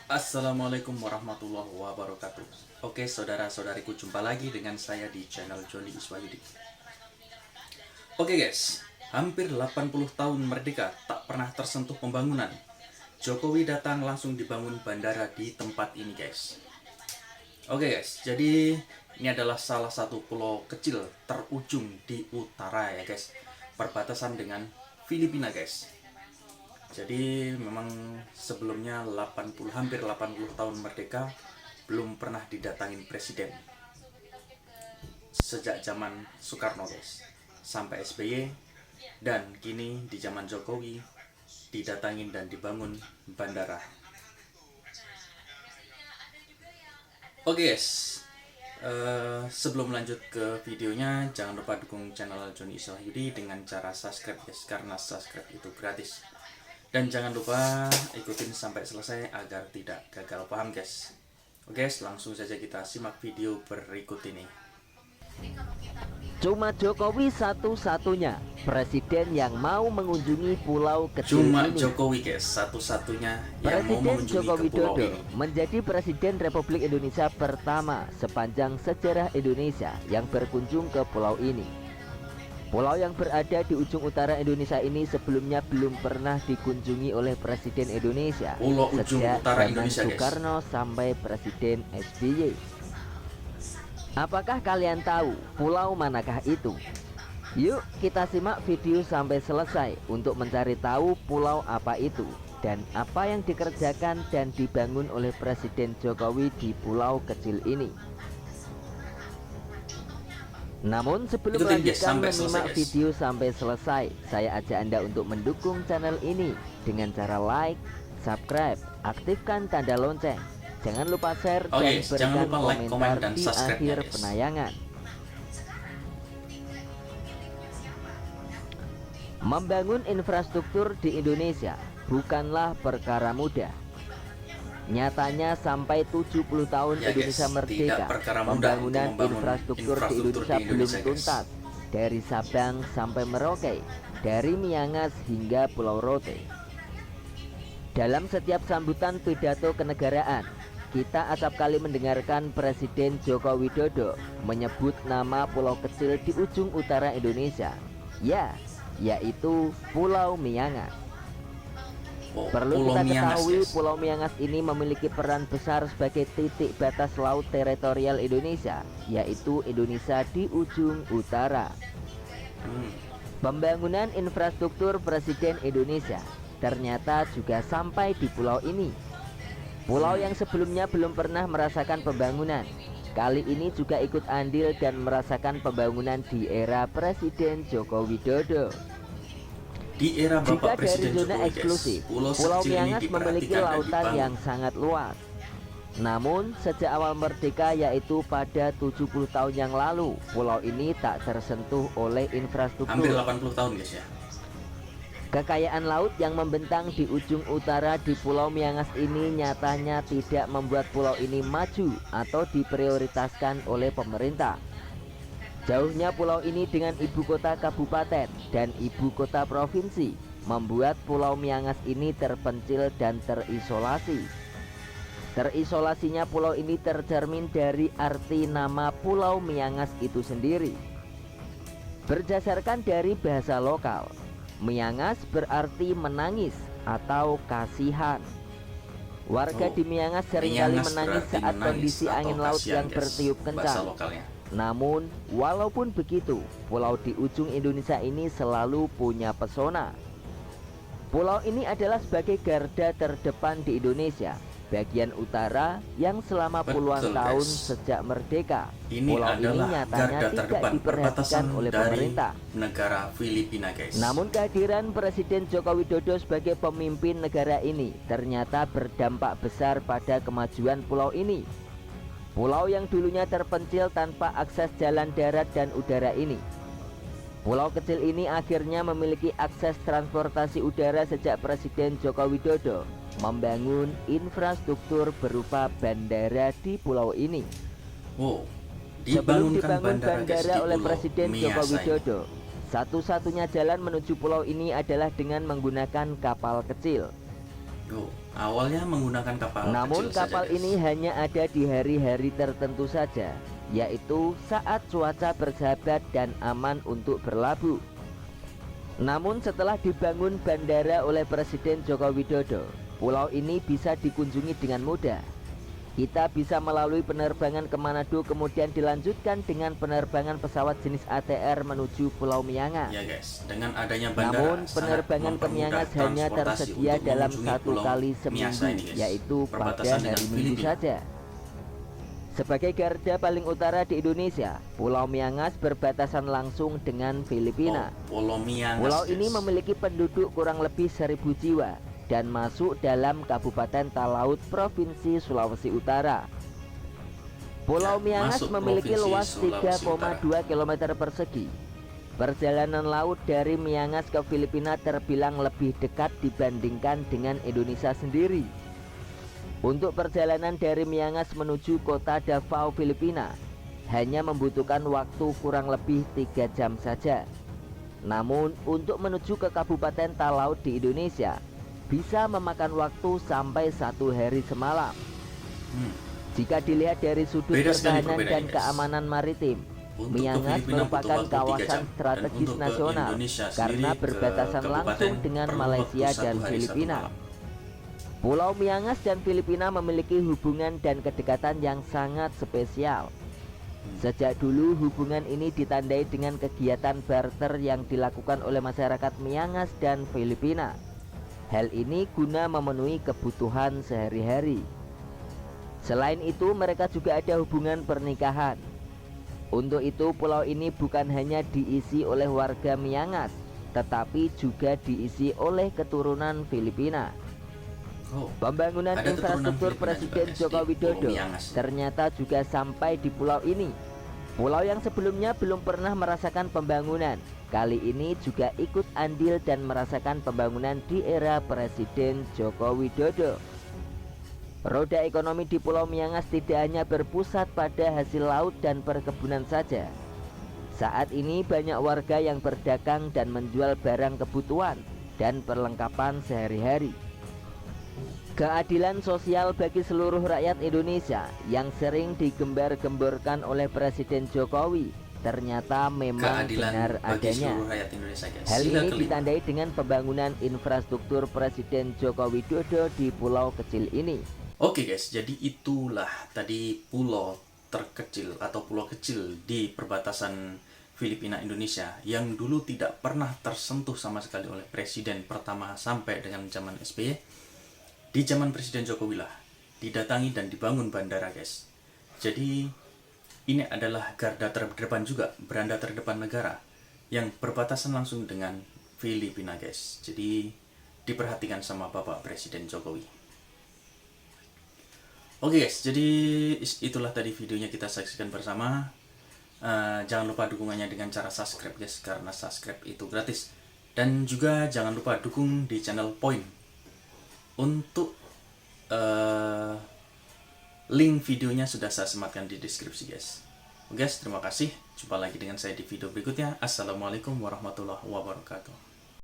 Assalamualaikum warahmatullahi wabarakatuh. Oke saudara-saudariku, jumpa lagi dengan saya di channel Joni Iswahyudi. Oke guys, hampir 80 tahun merdeka tak pernah tersentuh pembangunan. Jokowi datang langsung dibangun bandara di tempat ini guys. Oke guys, jadi ini adalah salah satu pulau kecil terujung di utara ya guys, perbatasan dengan Filipina guys. Jadi memang sebelumnya hampir 80 tahun merdeka belum pernah didatangin presiden. Sejak zaman Soekarno guys, sampai SBY, dan kini di zaman Jokowi didatangin dan dibangun bandara. Oke guys, sebelum lanjut ke videonya, jangan lupa dukung channel Joni Iswahyudi dengan cara subscribe guys, karena subscribe itu gratis. Dan jangan lupa ikutin sampai selesai agar tidak gagal paham guys. Oke guys, langsung saja kita simak video berikut ini. Cuma Jokowi satu-satunya presiden yang mau mengunjungi pulau kecil Cuma ini. Jokowi guys, satu-satunya yang mau Presiden mengunjungi Joko ke pulau Widodo ini. menjadi Presiden Republik Indonesia pertama sepanjang sejarah Indonesia yang berkunjung ke pulau ini. Pulau yang berada di ujung utara Indonesia ini sebelumnya belum pernah dikunjungi oleh Presiden Indonesia Pulau ujung sejak utara zaman Indonesia guys. Soekarno sampai Presiden SBY. Apakah kalian tahu pulau manakah itu? Yuk kita simak video sampai selesai untuk mencari tahu pulau apa itu dan apa yang dikerjakan dan dibangun oleh Presiden Jokowi di pulau kecil ini. Namun sebelum melanjutkan menyimak video sampai selesai, saya ajak Anda untuk mendukung channel ini dengan cara like, subscribe, aktifkan tanda lonceng. Jangan lupa share dan berikan komentar di akhir penayangan. Membangun infrastruktur di Indonesia bukanlah perkara mudah. Nyatanya sampai 70 tahun Indonesia merdeka, pembangunan infrastruktur di Indonesia belum tuntas. Dari Sabang sampai Merauke, dari Miangas hingga Pulau Rote. Dalam setiap sambutan pidato kenegaraan, kita acap kali mendengarkan Presiden Joko Widodo menyebut nama pulau kecil di ujung utara Indonesia, yaitu Pulau Miangas. Perlu kita ketahui Pulau Miangas ini memiliki peran besar sebagai titik batas laut teritorial Indonesia, yaitu Indonesia di ujung utara. Pembangunan infrastruktur Presiden Indonesia ternyata juga sampai di pulau ini. Pulau yang sebelumnya belum pernah merasakan pembangunan, kali ini juga ikut andil dan merasakan pembangunan di era Presiden Joko Widodo. Di era Jika Bapak Presiden dari zona Jokowi eksklusif, guys, Pulau Miangas memiliki lautan yang sangat luas. Namun sejak awal merdeka, yaitu pada 70 tahun yang lalu, pulau ini tak tersentuh oleh infrastruktur. Hampir 80 tahun guys ya. Kekayaan laut yang membentang di ujung utara di Pulau Miangas ini nyatanya tidak membuat pulau ini maju atau diprioritaskan oleh pemerintah. Jauhnya pulau ini dengan ibu kota kabupaten dan ibu kota provinsi membuat Pulau Miangas ini terpencil dan terisolasi. Terisolasinya pulau ini tercermin dari arti nama Pulau Miangas itu sendiri. Berdasarkan dari bahasa lokal, Miangas berarti menangis atau kasihan. Warga di Miangas seringkali menangis saat kondisi angin laut yang bertiup kencang. Namun, walaupun begitu, pulau di ujung Indonesia ini selalu punya pesona. Pulau ini adalah sebagai garda terdepan di Indonesia, bagian utara yang selama puluhan tahun sejak merdeka. Pulau ini nyatanya tidak diperhatikan oleh pemerintah negara Filipina guys. Namun kehadiran Presiden Joko Widodo sebagai pemimpin negara ini ternyata berdampak besar pada kemajuan pulau ini. Pulau yang dulunya terpencil tanpa akses jalan darat dan udara ini, pulau kecil ini akhirnya memiliki akses transportasi udara sejak Presiden Joko Widodo membangun infrastruktur berupa bandara di pulau ini. Sebelum dibangun bandara oleh Presiden Joko Widodo, satu-satunya jalan menuju pulau ini adalah dengan menggunakan kapal kecil. Awalnya menggunakan kapal Namun kecil saja, kapal guys. ini hanya ada di hari-hari tertentu saja, yaitu saat cuaca bersahabat dan aman untuk berlabuh. Namun setelah dibangun bandara oleh Presiden Joko Widodo, pulau ini bisa dikunjungi dengan mudah. Kita bisa melalui penerbangan ke Manado, kemudian dilanjutkan dengan penerbangan pesawat jenis ATR menuju Pulau Miangas. Ya guys, dengan adanya bandara Namun penerbangan ke Miangas hanya tersedia dalam 1 kali seminggu, yaitu pada hari Minggu saja. Sebagai garda paling utara di Indonesia, Pulau Miangas berbatasan langsung dengan Filipina. Pulau Miangas, pulau ini memiliki penduduk kurang lebih 1000 jiwa dan masuk dalam Kabupaten Talaut, Provinsi Sulawesi Utara. Pulau Miangas memiliki luas 3,2 km persegi. Perjalanan laut dari Miangas ke Filipina terbilang lebih dekat dibandingkan dengan Indonesia sendiri. Untuk perjalanan dari Miangas menuju kota Davao, Filipina, hanya membutuhkan waktu kurang lebih 3 jam saja. Namun untuk menuju ke Kabupaten Talaut di Indonesia bisa memakan waktu sampai 1 hari semalam. Jika dilihat dari sudut pertahanan dan keamanan maritim, Miangas merupakan kawasan strategis nasional karena berbatasan langsung dengan Malaysia dan Filipina. Pulau Miangas dan Filipina memiliki hubungan dan kedekatan yang sangat spesial. Sejak dulu hubungan ini ditandai dengan kegiatan barter yang dilakukan oleh masyarakat Miangas dan Filipina. Hal ini guna memenuhi kebutuhan sehari-hari. Selain itu mereka juga ada hubungan pernikahan. Untuk itu pulau ini bukan hanya diisi oleh warga Miangas, tetapi juga diisi oleh keturunan Filipina. Pembangunan infrastruktur Presiden Joko Widodo ternyata juga sampai di pulau ini. Pulau yang sebelumnya belum pernah merasakan pembangunan, kali ini juga ikut andil dan merasakan pembangunan di era Presiden Joko Widodo. Roda ekonomi di Pulau Miangas tidak hanya berpusat pada hasil laut dan perkebunan saja. Saat ini banyak warga yang berdagang dan menjual barang kebutuhan dan perlengkapan sehari-hari. Keadilan sosial bagi seluruh rakyat Indonesia yang sering digembar-gemborkan oleh Presiden Jokowi ternyata memang benar adanya. Hal ini ditandai dengan pembangunan infrastruktur Presiden Joko Widodo di pulau kecil ini. Oke guys, jadi itulah tadi pulau terkecil atau pulau kecil di perbatasan Filipina Indonesia yang dulu tidak pernah tersentuh sama sekali oleh presiden pertama sampai dengan zaman SBY. Di zaman Presiden Jokowi lah didatangi dan dibangun bandara guys. Jadi ini adalah garda terdepan juga, beranda terdepan negara yang berbatasan langsung dengan Filipina guys. Jadi diperhatikan sama Bapak Presiden Jokowi. Oke guys, jadi itulah tadi videonya kita saksikan bersama. Jangan lupa dukungannya dengan cara subscribe guys, karena subscribe itu gratis. Dan juga jangan lupa dukung di channel Point. Untuk link videonya sudah saya sematkan di deskripsi guys. Oke guys, terima kasih. Jumpa lagi dengan saya di video berikutnya. Assalamualaikum warahmatullahi wabarakatuh.